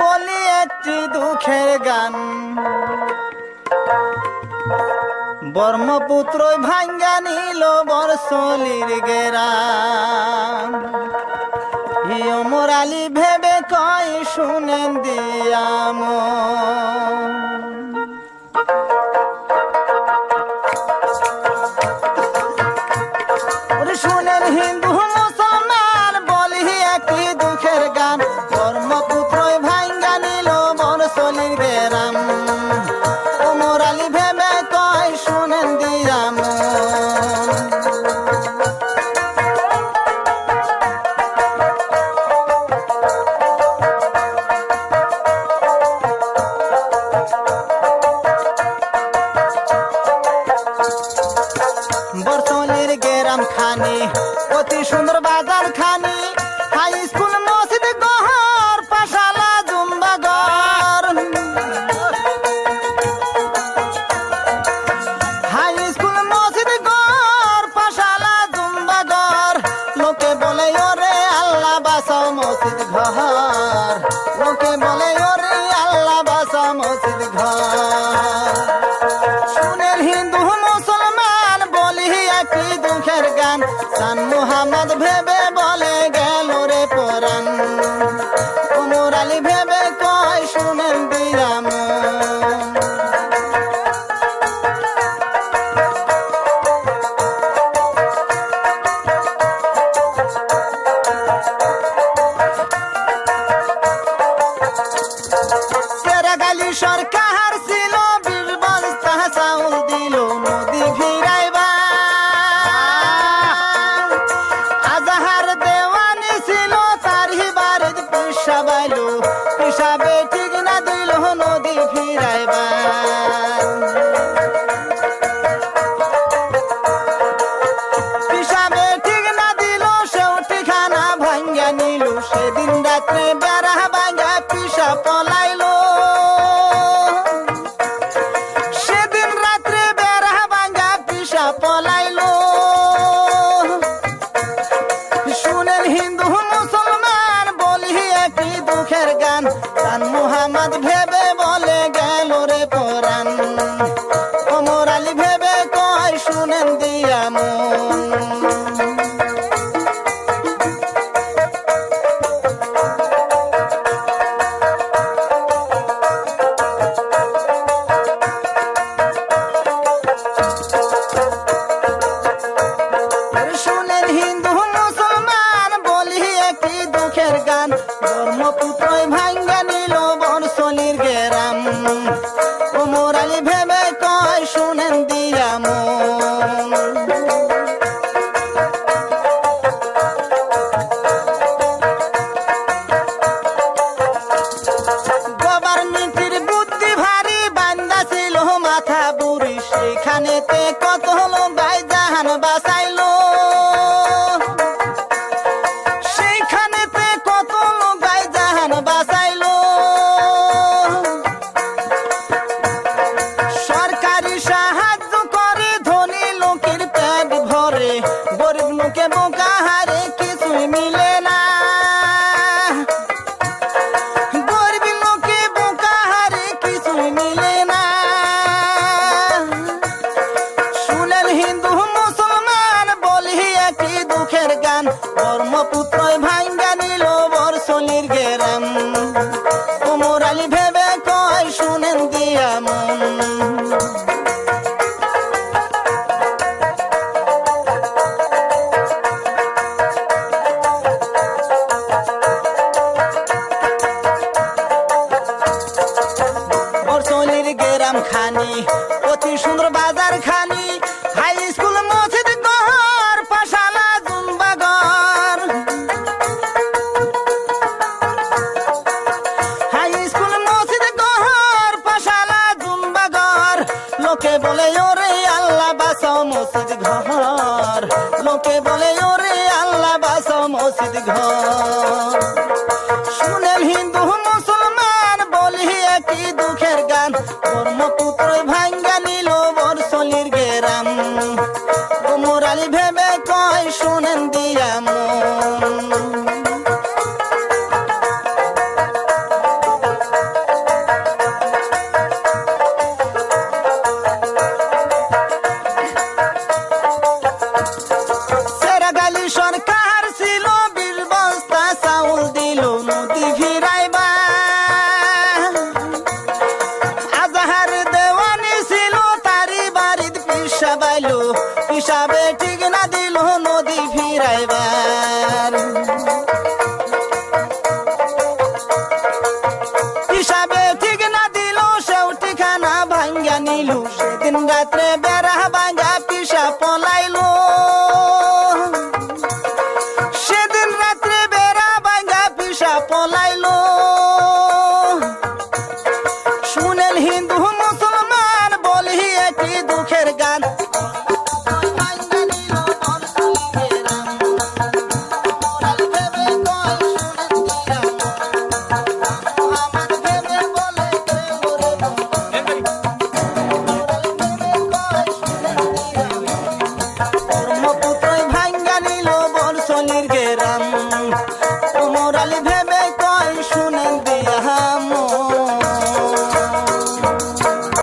বলি একটি দুঃখের গান। ব্রহ্মপুত্র ভাঙ্গা নিল বরসলির গেরাম। মোরালি ভেবে কই শুনেন দিয়াম। শুনেন হিন্দু মুসলমান বলি একটি দুঃখের গান। ব্রহ্মপুত্র ভাঙ্গা নিল বরসলির গেরাম। মোরালি ভেবে কই শুনেন দিয়াম। বরসলির গেরাম খানি অতি সুন্দর বাজার খানি। হাই স্কুল মসজিদ গহর পাশালা জুম্বা ঘর। হাই স্কুল মসজিদ গহর পাশালা জুম্বা ঘর। লোকে বলে ওরে আল্লাহ বাসাও মসজিদ ঘর। লোকে বলে ওরে আল্লাহ বাসাও মসজিদ ঘর। শুনেন হিন্দু মুসলমান বলি একটি দুঃখের গান। সান মুহাম্মদ ভেবে বলে গেল রে পরাণ। মোরালি ভেবে কই শুনেন দিয়াম। সেরাগালি সরকার ছিল 20 বস্তা চাউল দিল নদী ফিরাইবা। আজাহার দেওয়ানি ছিল তার বাড়ির পিসা বাইলো। পিসাবে ঠিক না দিল নদী ফিরাইবা। পিসাবে ঠিক না দিল সেও ঠিকানা ভাঙ্গা নিল। সেদিন রাত্রে বেড়া ভাঙ্গা পিসা পলাইলো। সেদিন রাত্রে বেড়া ভাঙ্গা পিসা পলাইলো। শুনেন হিন্দু মুসলমান বলি একটি দুঃখের গান। সান মুহাম্মদ ভেবে বলে গেল রে পরাণ। মোরালি ভেবে কই শুনেন দিয়াম। শুনেন হিন্দু মুসলমান বলি একটি দুঃখের গান। ব্রহ্মপুত্র ভাঙ্গা নিল বরসলির গেরাম। মোরালি ভেবে কই শুনেন দিয়াম। গভর্নমেন্টের বুদ্ধি ভারী বান্দা ছিল মাথা বুড়ি। সেখানেতে কত হলো ভাই জাহান বাঁচাইলো। সেইখানেতে কত লোক ভাই জাহান বাঁচাইলো। সরকারি সাহায্য করে ধনী লোকের পেট ভরে। গরিব লোকে বোকা হারে কিছুই মিলে না। গরিব লোকে বোকা হারে কিছুই মিলে না। শুনেন হিন্দু মুসলমান বলি একটি দুঃখের গান। ব্রহ্মপুত্র ভাঙ্গা নিল বরসলির গেরাম। মোরালি ভেবে কই শুনেন দিয়াম। বরসলির গেরাম খানি অতি সুন্দর বাজার খানি। হাই স্কুল মসজিদ ঘর পাশালা জুম্বা ঘর। হাই স্কুল মসজিদ ঘর পাশালা জুম্বা ঘর। লোকে বলে ওরে আল্লাহ বাসাও মসজিদ ঘর। লোকে বলে ওরে আল্লাহ বাসাও মসজিদ ঘর। শুনেন হিন্দু মুসলমান বলি একটি দুঃখের গান। ব্রহ্মপুত্র ভাঙ্গা নিল বরসলির গেরাম। মোরালি ভেবে কই শুনেন দিয়াম। রাত্রে বেড়া ভাঙ্গা পিসা পলাইলো সেদিন রাত্রে বেড়া ভাঙ্গা পিসা পলাইলো শুনেন হিন্দু মুসলমান বলি একটি দুঃখের গান ধর্মপুত্রই ভাঙ্গা নিল বর্ষণীর গেরাম ওমর আলী ভেবে